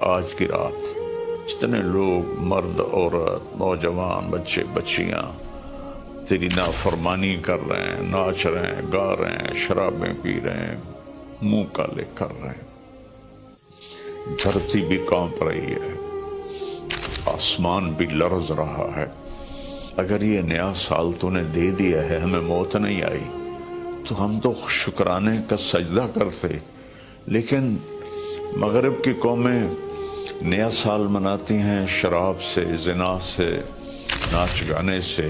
آج کی رات جتنے لوگ مرد عورت نوجوان بچے بچیاں تیری نافرمانی کر رہے ہیں، ناچ رہے ہیں، گا رہے ہیں، شرابیں پی رہے ہیں، منہ کالے کر رہے ہیں، دھرتی بھی کانپ رہی ہے، آسمان بھی لرز رہا ہے۔ اگر یہ نیا سال تو نے دے دیا ہے، ہمیں موت نہیں آئی تو ہم تو شکرانے کا سجدہ کرتے، لیکن مغرب کی قومیں نیا سال مناتی ہیں شراب سے، زنا سے، ناچ گانے سے۔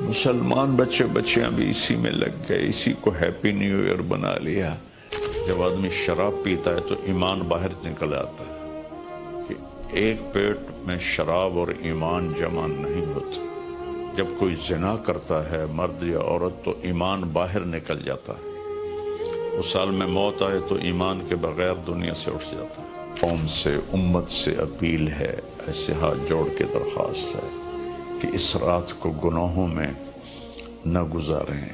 مسلمان بچے بچیاں بھی اسی میں لگ گئے، اسی کو ہیپی نیو ایئر بنا لیا۔ جب آدمی شراب پیتا ہے تو ایمان باہر نکل آتا ہے کہ ایک پیٹ میں شراب اور ایمان جمع نہیں ہوتا۔ جب کوئی زنا کرتا ہے مرد یا عورت تو ایمان باہر نکل جاتا ہے۔ اس سال میں موت آئے تو ایمان کے بغیر دنیا سے اٹھ جاتا ہے۔ قوم سے، امت سے اپیل ہے، ایسے ہاتھ جوڑ کے درخواست ہے کہ اس رات کو گناہوں میں نہ گزاریں،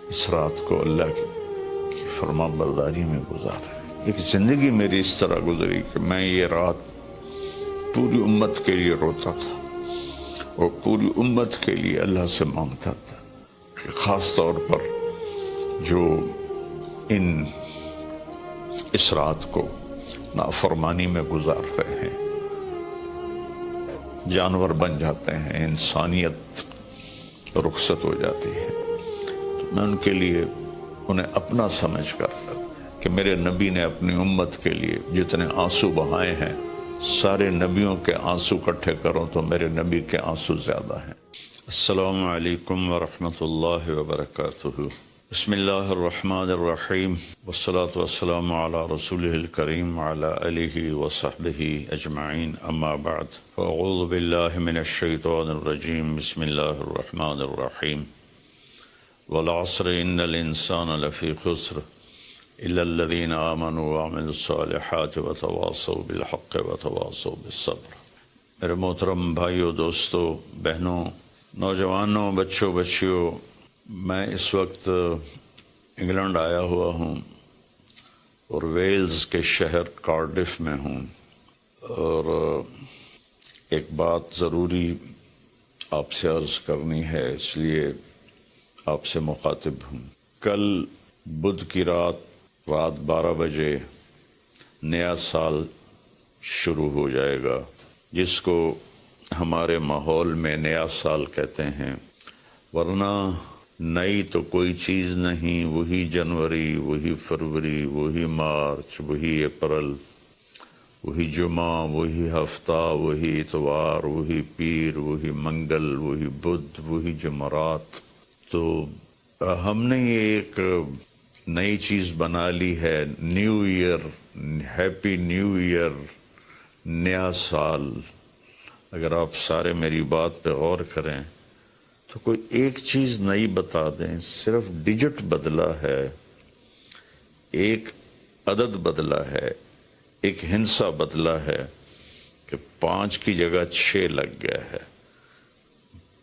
اس رات کو اللہ کی فرما برداری میں گزاریں۔ ایک زندگی میری اس طرح گزری کہ میں یہ رات پوری امت کے لیے روتا تھا اور پوری امت کے لیے اللہ سے مانگتا تھا، خاص طور پر جو اس رات کو نافرمانی میں گزارتے ہیں، جانور بن جاتے ہیں، انسانیت رخصت ہو جاتی ہے۔ تو میں ان کے لیے انہیں اپنا سمجھ کر کہ میرے نبی نے اپنی امت کے لیے جتنے آنسو بہائے ہیں، سارے نبیوں کے آنسو اکٹھے کروں تو میرے نبی کے آنسو زیادہ ہیں۔ السلام علیکم ورحمۃ اللہ وبرکاتہ۔ بسم اللہ الرحمن الرحیم، والصلاة والسلام علی رسولہ الکریم وعلی آلہ وصحبہ اجمعین، اما بعد فاعوذ باللہ من الشیطان الرجیم، بسم اللہ الرحمن الرحیم۔ والعصر ان الانسان لفی خسر الا الذین آمنوا وعملوا الصالحات وتواصوا بالحق وتواصوا بالصبر۔ میرے محترم بھائیوں، دوستوں، بہنوں، نوجوانوں، بچوں، بچیوں، میں اس وقت انگلینڈ آیا ہوا ہوں اور ویلز کے شہر کارڈف میں ہوں، اور ایک بات ضروری آپ سے عرض کرنی ہے، اس لیے آپ سے مخاطب ہوں۔ کل بدھ کی رات 12 بجے نیا سال شروع ہو جائے گا، جس کو ہمارے ماحول میں نیا سال کہتے ہیں، ورنہ نئی تو کوئی چیز نہیں، وہی جنوری، وہی فروری، وہی مارچ، وہی اپریل، وہی جمعہ، وہی ہفتہ، وہی اتوار، وہی پیر، وہی منگل، وہی بدھ، وہی جمعرات۔ تو ہم نے یہ ایک نئی چیز بنا لی ہے، new year, happy new year, نیا سال۔ اگر آپ سارے میری بات پہ غور کریں تو کوئی ایک چیز نئی بتا دیں، صرف ڈیجٹ بدلا ہے، ایک عدد بدلا ہے، ایک ہندسہ بدلا ہے کہ 5 کی جگہ 6 لگ گیا ہے،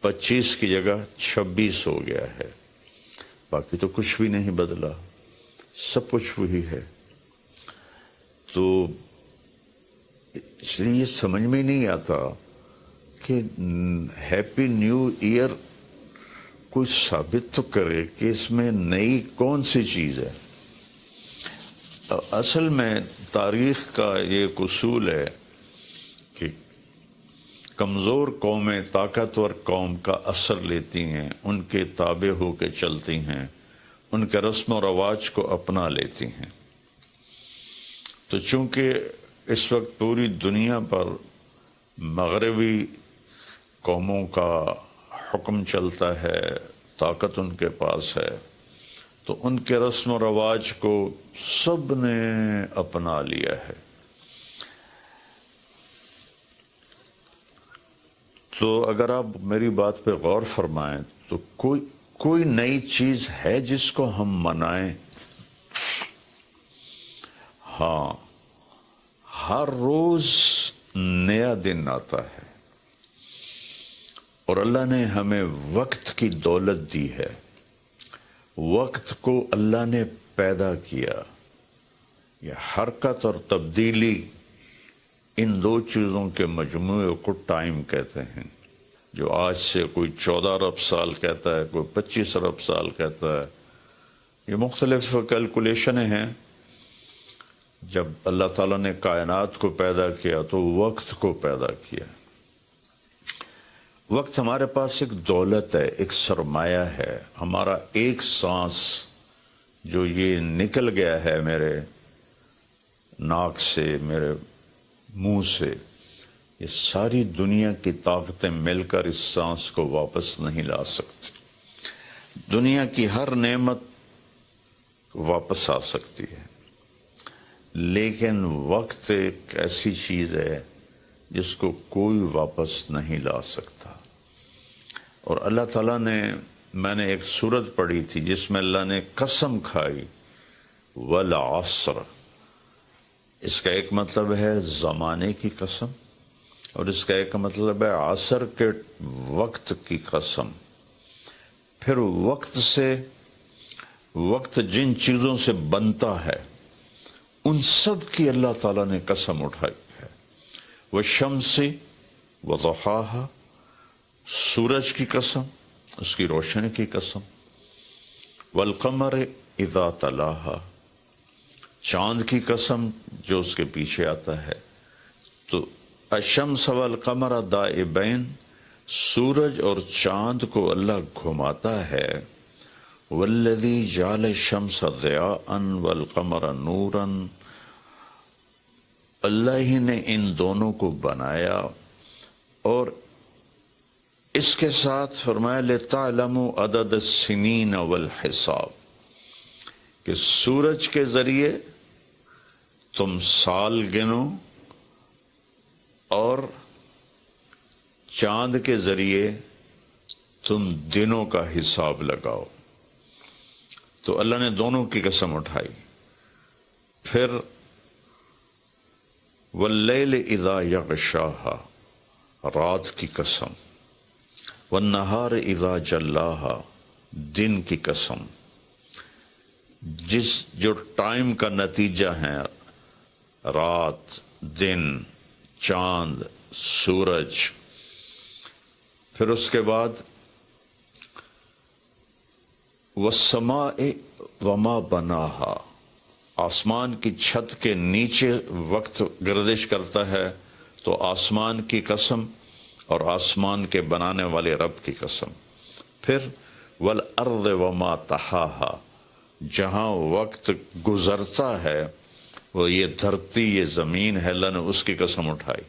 25 کی جگہ 26 ہو گیا ہے، باقی تو کچھ بھی نہیں بدلا، سب کچھ وہی ہے۔ تو اس لیے یہ سمجھ میں نہیں آتا کہ ہیپی نیو ایئر کوئی ثابت تو کرے کہ اس میں نئی کون سی چیز ہے۔ اصل میں تاریخ کا یہ ایک اصول ہے کہ کمزور قومیں طاقتور قوم کا اثر لیتی ہیں، ان کے تابع ہو کے چلتی ہیں، ان کے رسم و رواج کو اپنا لیتی ہیں۔ تو چونکہ اس وقت پوری دنیا پر مغربی قوموں کا حکم چلتا ہے، طاقت ان کے پاس ہے، تو ان کے رسم و رواج کو سب نے اپنا لیا ہے۔ تو اگر آپ میری بات پہ غور فرمائیں تو کوئی نئی چیز ہے جس کو ہم منائیں؟ ہاں، ہر روز نیا دن آتا ہے، اور اللہ نے ہمیں وقت کی دولت دی ہے، وقت کو اللہ نے پیدا کیا۔ یہ حرکت اور تبدیلی ان دو چیزوں کے مجموعے کو ٹائم کہتے ہیں. جو آج سے کوئی 14 ارب سال کہتا ہے، کوئی 25 ارب سال کہتا ہے، یہ مختلف کیلکولیشنیں ہیں. جب اللہ تعالیٰ نے کائنات کو پیدا کیا تو وقت کو پیدا کیا. وقت ہمارے پاس ایک دولت ہے، ایک سرمایہ ہے. ہمارا ایک سانس جو یہ نکل گیا ہے میرے ناک سے، میرے منہ سے، یہ ساری دنیا کی طاقتیں مل کر اس سانس کو واپس نہیں لا سکتی. دنیا کی ہر نعمت واپس آ سکتی ہے، لیکن وقت ایک ایسی چیز ہے جس کو کوئی واپس نہیں لا سکتا. اور اللہ تعالیٰ نے، میں نے ایک سورت پڑھی تھی جس میں اللہ نے قسم کھائی، والعصر. اس کا ایک مطلب ہے زمانے کی قسم، اور اس کا ایک مطلب ہے عصر کے وقت کی قسم. پھر وقت جن چیزوں سے بنتا ہے ان سب کی اللہ تعالیٰ نے قسم اٹھائی ہے. والشمس وضحاها، سورج کی قسم، اس کی روشنی کی قسم. والقمر اذا تلاها، چاند کی قسم جو اس کے پیچھے آتا ہے. تو الشمس والقمر دائبین، سورج اور چاند کو اللہ گھماتا ہے. والذی جعل الشمس ضیاء والقمر نورا، اللہ ہی نے ان دونوں کو بنایا. اور اس کے ساتھ فرمایا لِتَعْلَمُوا عَدَدَ السِّنِينَ وَالْحِسَابِ، کہ سورج کے ذریعے تم سال گنو اور چاند کے ذریعے تم دنوں کا حساب لگاؤ. تو اللہ نے دونوں کی قسم اٹھائی. پھر واللیل اذا یغشاہا، رات کی قسم. والنہار اذا جلاہا، دن کی قسم. جو ٹائم کا نتیجہ ہے، رات، دن، چاند، سورج. پھر اس کے بعد والسماء وما بناہا، آسمان کی چھت کے نیچے وقت گردش کرتا ہے تو آسمان کی قسم اور آسمان کے بنانے والے رب کی قسم. پھر والارض وما طحاہا، جہاں وقت گزرتا ہے وہ یہ دھرتی، یہ زمین ہے، اللہ نے اس کی قسم اٹھائی.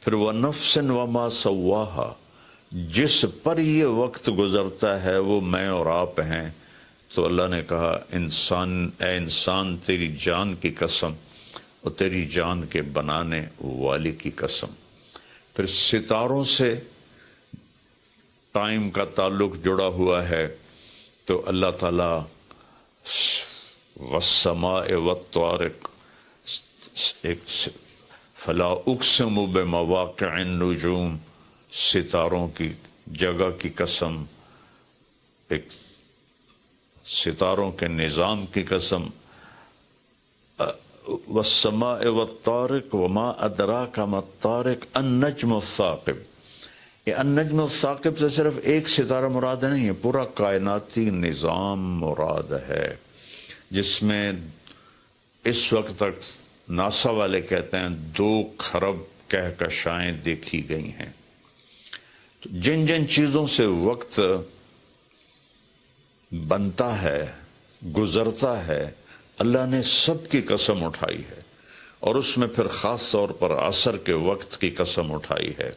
پھر وَنَفْسٍ وَمَا سَوَّاهَا، جس پر یہ وقت گزرتا ہے وہ میں اور آپ ہیں. تو اللہ نے کہا اے انسان تیری جان کی قسم اور تیری جان کے بنانے والی کی قسم. پھر ستاروں سے ٹائم کا تعلق جڑا ہوا ہے. تو اللہ تعالیٰ والسماء والطارق، فلا اقسم بمواقع النجوم، ستاروں کی جگہ کی قسم، ایک ستاروں کے نظام کی قسم. والسماء والطارق وما ادراک ما الطارق النجم الثاقب. یہ النجم الثاقب سے صرف ایک ستارہ مراد نہیں ہے، پورا کائناتی نظام مراد ہے، جس میں اس وقت تک ناسا والے کہتے ہیں 2 کھرب کہکشائیں دیکھی گئی ہیں. تو جن جن چیزوں سے وقت بنتا ہے، گزرتا ہے، اللہ نے سب کی قسم اٹھائی ہے. اور اس میں پھر خاص طور پر عصر کے وقت کی قسم اٹھائی ہے.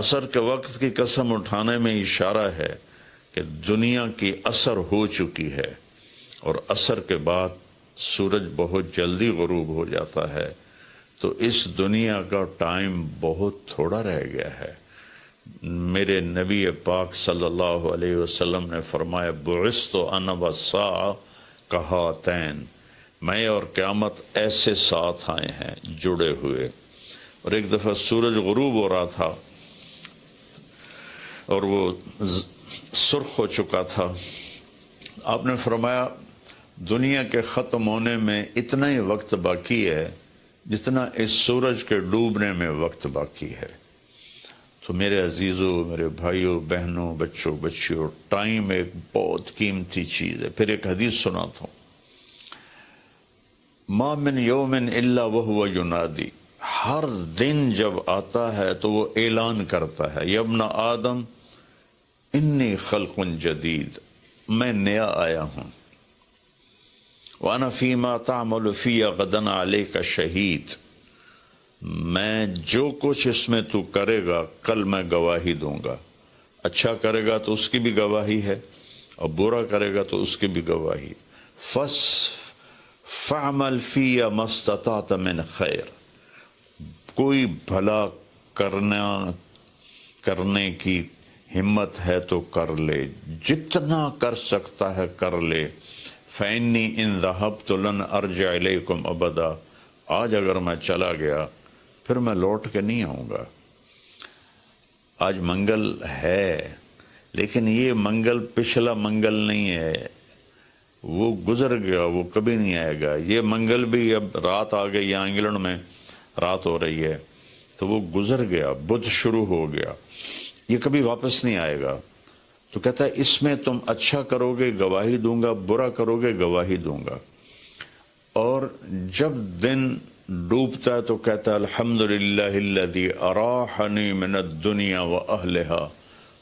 عصر کے وقت کی قسم اٹھانے میں اشارہ ہے کہ دنیا کی عصر ہو چکی ہے، اور عصر کے بعد سورج بہت جلدی غروب ہو جاتا ہے. تو اس دنیا کا ٹائم بہت تھوڑا رہ گیا ہے. میرے نبی پاک صلی اللہ علیہ وسلم نے فرمایا بعثت انا والساعہ کہاتین، میں اور قیامت ایسے ساتھ آئے ہیں جڑے ہوئے. اور ایک دفعہ سورج غروب ہو رہا تھا اور وہ سرخ ہو چکا تھا. آپ نے فرمایا دنیا کے ختم ہونے میں اتنا ہی وقت باقی ہے جتنا اس سورج کے ڈوبنے میں وقت باقی ہے. تو میرے عزیزوں، میرے بھائیوں، بہنوں، بچوں، بچیوں، ٹائم ایک بہت قیمتی چیز ہے. پھر ایک حدیث سناتا ہوں. ما من یوم الا وهو ینادی، ہر دن جب آتا ہے تو وہ اعلان کرتا ہے، یا ابن آدم انی خلق جدید، میں نیا آیا ہوں. وَأَنَا فِي مَا تَعْمَلُ فِي غَدًا عَلَيْكَ شہید، میں جو کچھ اس میں تو کرے گا کل میں گواہی دوں گا. اچھا کرے گا تو اس کی بھی گواہی ہے، اور برا کرے گا تو اس کی بھی گواہی. فَعْمَلْ فِيَ مَا اسْتَطَعْتَ مِنْ خَيْرٍ، کوئی بھلا کرنے کی ہمت ہے تو کر لے، جتنا کر سکتا ہے کر لے. فَإِنِّي إِن ذَهَبْتُ لَنْ أَرْجِعَ إِلَيْكُمْ أَبَدًا، آج اگر میں چلا گیا پھر میں لوٹ کے نہیں آؤں گا. آج منگل ہے، لیکن یہ منگل پچھلا منگل نہیں ہے، وہ گزر گیا، وہ کبھی نہیں آئے گا. یہ منگل بھی اب رات آ گئی، یہاں انگلینڈ میں رات ہو رہی ہے، تو وہ گزر گیا، بدھ شروع ہو گیا، یہ کبھی واپس نہیں آئے گا. تو کہتا ہے اس میں تم اچھا کرو گے گواہی دوں گا، برا کرو گے گواہی دوں گا. اور جب دن ڈوبتا ہے تو کہتا ہے الحمدللہ الذی اراحنی من الدنیا واہلہا،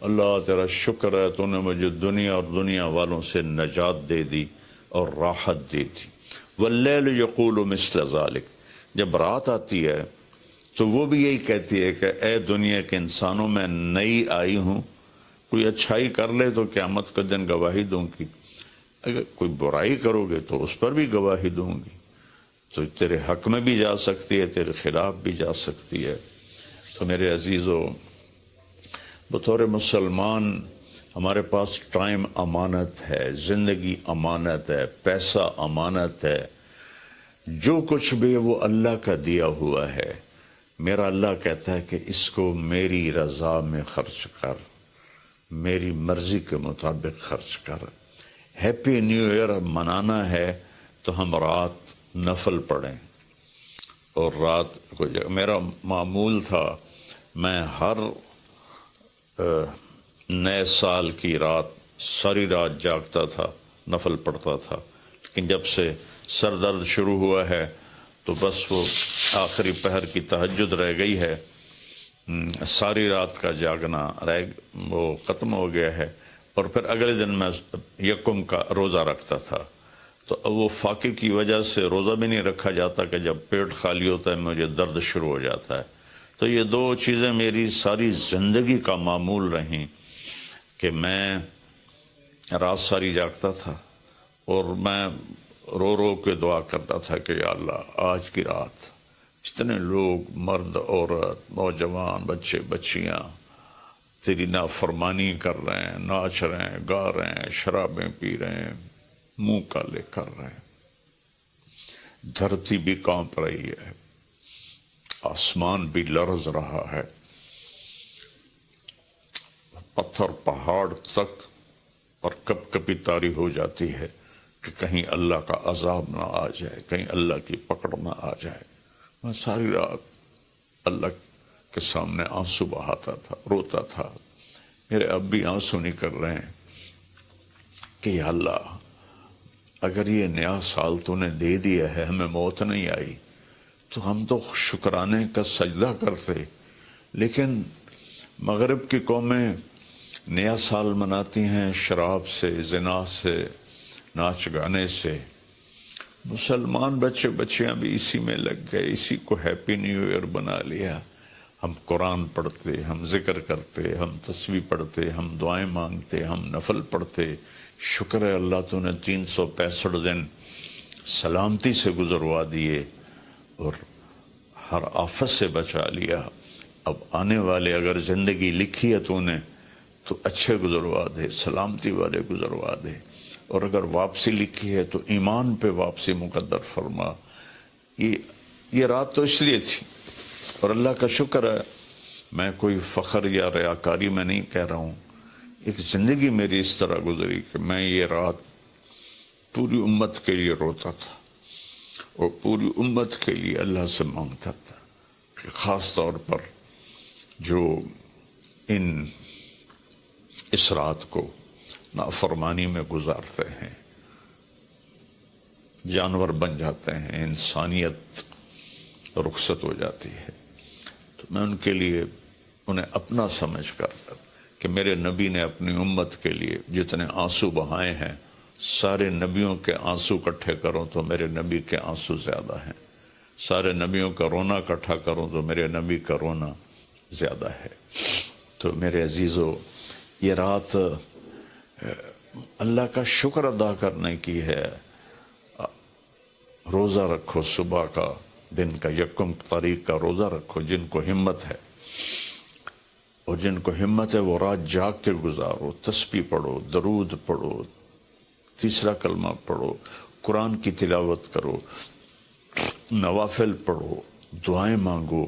اللہ تیرا شکر ہے تو نے مجھے دنیا اور دنیا والوں سے نجات دے دی اور راحت دے دی. واللیل یقول مثل ذلک، جب رات آتی ہے تو وہ بھی یہی کہتی ہے کہ اے دنیا کے انسانوں، میں نئی آئی ہوں، کوئی اچھائی کر لے تو قیامت کا دن گواہی دوں گی، اگر کوئی برائی کرو گے تو اس پر بھی گواہی دوں گی. تو تیرے حق میں بھی جا سکتی ہے، تیرے خلاف بھی جا سکتی ہے. تو میرے عزیزو، بطور مسلمان ہمارے پاس ٹائم امانت ہے، زندگی امانت ہے، پیسہ امانت ہے، جو کچھ بھی ہے وہ اللہ کا دیا ہوا ہے. میرا اللہ کہتا ہے کہ اس کو میری رضا میں خرچ کر، میری مرضی کے مطابق خرچ کر. ہیپی نیو ایئر منانا ہے تو ہم رات نفل پڑھیں. اور رات کو میرا معمول تھا، میں ہر نئے سال کی رات ساری رات جاگتا تھا، نفل پڑھتا تھا. لیکن جب سے سر درد شروع ہوا ہے تو بس وہ آخری پہر کی تہجد رہ گئی ہے، ساری رات کا جاگنا وہ ختم ہو گیا ہے. اور پھر اگلے دن میں یکم کا روزہ رکھتا تھا، تو وہ فاقے کی وجہ سے روزہ بھی نہیں رکھا جاتا کہ جب پیٹ خالی ہوتا ہے مجھے درد شروع ہو جاتا ہے. تو یہ دو چیزیں میری ساری زندگی کا معمول رہیں کہ میں رات ساری جاگتا تھا اور میں رو رو کے دعا کرتا تھا کہ یا اللہ آج کی رات جتنے لوگ، مرد، عورت، نوجوان، بچے بچیاں تیری نافرمانی کر رہے ہیں، ناچ رہے ہیں، گا رہے ہیں، شرابیں پی رہے ہیں، منہ کالے کر رہے ہیں، دھرتی بھی کانپ رہی ہے، آسمان بھی لرز رہا ہے، پتھر پہاڑ تک اور کپ کپی طاری ہو جاتی ہے کہ کہیں اللہ کا عذاب نہ آ جائے، کہیں اللہ کی پکڑ نہ آ جائے. میں ساری رات اللہ کے سامنے آنسو بہاتا تھا، روتا تھا. میرے اب بھی آنسو نکل رہے ہیں کہ یا اللہ اگر یہ نیا سال تو نے دے دیا ہے، ہمیں موت نہیں آئی، تو ہم تو شکرانے کا سجدہ کرتے. لیکن مغرب کی قومیں نیا سال مناتی ہیں شراب سے، زنا سے، ناچ گانے سے. مسلمان بچے بچیاں بھی اسی میں لگ گئے، اسی کو ہیپی نیو ایئر بنا لیا. ہم قرآن پڑھتے، ہم ذکر کرتے، ہم تسبیح پڑھتے، ہم دعائیں مانگتے، ہم نفل پڑھتے. شکر ہے اللہ تو نے 365 دن سلامتی سے گزروا دیے اور ہر آفت سے بچا لیا. اب آنے والے اگر زندگی لکھی ہے تو نے تو اچھے گزروا دے، سلامتی والے گزروا دے. اور اگر واپسی لکھی ہے تو ایمان پہ واپسی مقدر فرما. یہ رات تو اس لیے تھی، اور اللہ کا شکر ہے میں کوئی فخر یا ریاکاری میں نہیں کہہ رہا ہوں. ایک زندگی میری اس طرح گزری کہ میں یہ رات پوری امت کے لیے روتا تھا. اور پوری امت کے لیے اللہ سے مانگتا تھا کہ خاص طور پر جو اس رات کو نافرمانی میں گزارتے ہیں، جانور بن جاتے ہیں، انسانیت رخصت ہو جاتی ہے، تو میں ان کے لیے انہیں اپنا سمجھ کر کہ میرے نبی نے اپنی امت کے لیے جتنے آنسو بہائے ہیں، سارے نبیوں کے آنسو اکٹھے کروں تو میرے نبی کے آنسو زیادہ ہیں، سارے نبیوں کا رونا اکٹھا کروں تو میرے نبی کا رونا زیادہ ہے۔ تو میرے عزیزو، یہ رات اللہ کا شکر ادا کرنے کی ہے۔ روزہ رکھو، صبح کا دن کا یکم تاریخ کا روزہ رکھو جن کو ہمت ہے، اور جن کو ہمت ہے وہ رات جاگ کے گزارو، تسبیح پڑھو، درود پڑھو، تیسرا کلمہ پڑھو، قرآن کی تلاوت کرو، نوافل پڑھو، دعائیں مانگو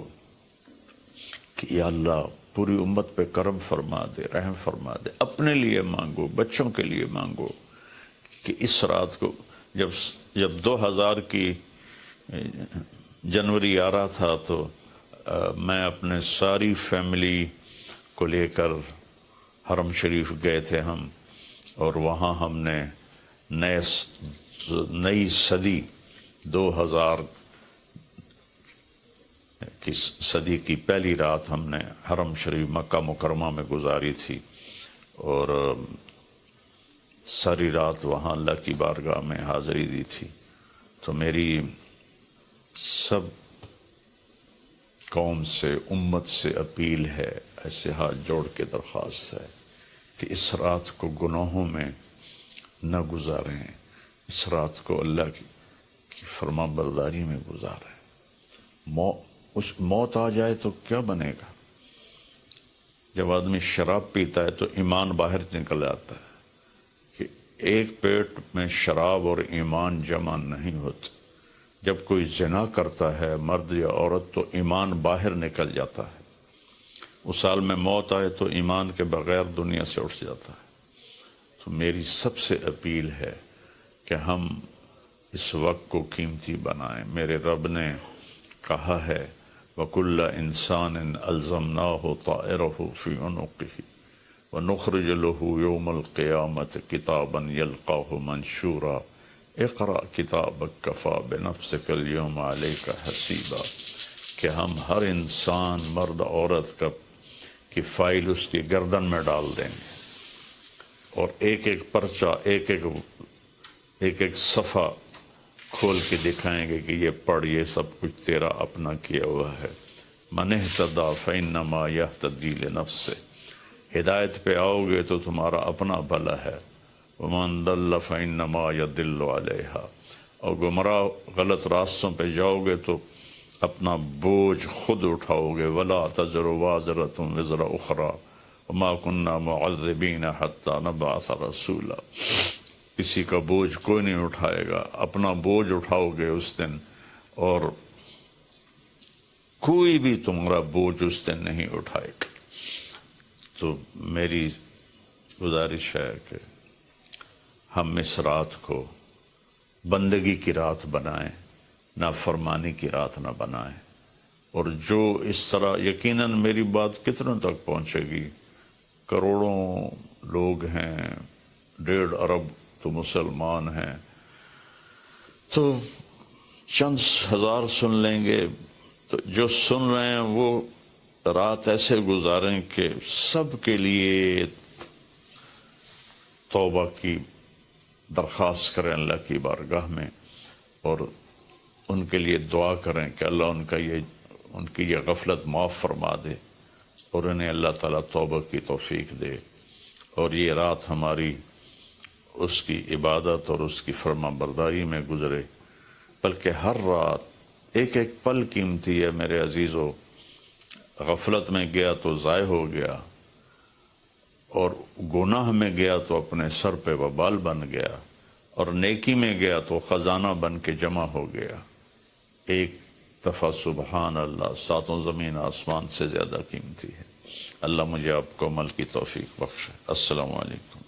کہ یا اللہ پوری امت پہ کرم فرما دے، رحم فرما دے۔ اپنے لیے مانگو، بچوں کے لیے مانگو کہ اس رات کو جب 2000 کی جنوری آ رہا تھا تو میں اپنے ساری فیملی کو لے کر حرم شریف گئے تھے ہم، اور وہاں ہم نے نئی صدی 2000 کی صدی کی پہلی رات ہم نے حرم شریف مکہ مکرمہ میں گزاری تھی، اور ساری رات وہاں اللہ کی بارگاہ میں حاضری دی تھی۔ تو میری سب قوم سے، امت سے اپیل ہے، ایسے ہاتھ جوڑ کے درخواست ہے کہ اس رات کو گناہوں میں نہ گزاریں، اس رات کو اللہ کی فرما برداری میں گزاریں۔ موت آ جائے تو کیا بنے گا؟ جب آدمی شراب پیتا ہے تو ایمان باہر نکل آتا ہے کہ ایک پیٹ میں شراب اور ایمان جمع نہیں ہوتے۔ جب کوئی زنا کرتا ہے مرد یا عورت تو ایمان باہر نکل جاتا ہے، اس حال میں موت آئے تو ایمان کے بغیر دنیا سے اٹھ جاتا ہے۔ تو میری سب سے اپیل ہے کہ ہم اس وقت کو قیمتی بنائیں۔ میرے رب نے کہا ہے وَكُلَّ إِنسَانٍ أَلْزَمْنَاهُ طَائِرَهُ فِي عُنُقِهِ وَنُخْرِجُ لَهُ يَوْمَ الْقِيَامَةِ كِتَابًا يَلْقَاهُ مَنْشُورًا اقرأ كِتَابَكَ كَفَى بِنَفْسِكَ الْيَوْمَ عَلَيْكَ حَسِيبًا، کہ ہم ہر انسان مرد عورت کی فائل اس کی گردن میں ڈال دیں گے، اور ایک ایک پرچہ، ایک ایک صفحہ کھول کے دکھائیں گے کہ یہ پڑھ، یہ سب کچھ تیرا اپنا کیا ہوا ہے۔ مَنِ اهْتَدَىٰ فَإِنَّمَا يَهْتَدِي لِنَفْسِهِ، ہدایت پہ آؤ گے تو تمہارا اپنا بھلا ہے، وَمَنْ ضَلَّ فَإِنَّمَا يَضِلُّ عَلَيْهَا، اور گمراہ غلط راستوں پہ جاؤ گے تو اپنا بوجھ خود اٹھاؤ گے۔ وَلَا تَزِرُ وَازِرَةٌ وِزْرَ أُخْرَىٰ وَمَا كُنَّا مُعَذِّبِينَ حَتَّىٰ نَبْعَثَ رَسُولًا، کسی کا بوجھ کوئی نہیں اٹھائے گا، اپنا بوجھ اٹھاؤ گے اس دن، اور کوئی بھی تمہارا بوجھ اس دن نہیں اٹھائے گا۔ تو میری گزارش ہے کہ ہم اس رات کو بندگی کی رات بنائیں، نافرمانی کی رات نہ بنائیں، اور جو اس طرح، یقیناً میری بات کتنوں تک پہنچے گی، کروڑوں لوگ ہیں، 1.5 ارب تو مسلمان ہیں، تو چند ہزار سن لیں گے، تو جو سن رہے ہیں وہ رات ایسے گزاریں کہ سب کے لیے توبہ کی درخواست کریں اللہ کی بارگاہ میں، اور ان کے لیے دعا کریں کہ اللہ ان کی یہ غفلت معاف فرما دے، اور انہیں اللہ تعالیٰ توبہ کی توفیق دے، اور یہ رات ہماری اس کی عبادت اور اس کی فرما برداری میں گزرے۔ بلکہ ہر رات ایک ایک پل قیمتی ہے میرے عزیزو۔ غفلت میں گیا تو ضائع ہو گیا، اور گناہ میں گیا تو اپنے سر پہ وبال بن گیا، اور نیکی میں گیا تو خزانہ بن کے جمع ہو گیا۔ ایک دفعہ سبحان اللہ 7 زمین آسمان سے زیادہ قیمتی ہے۔ اللہ مجھے آپ کو عمل کی توفیق بخشے۔ السلام علیکم۔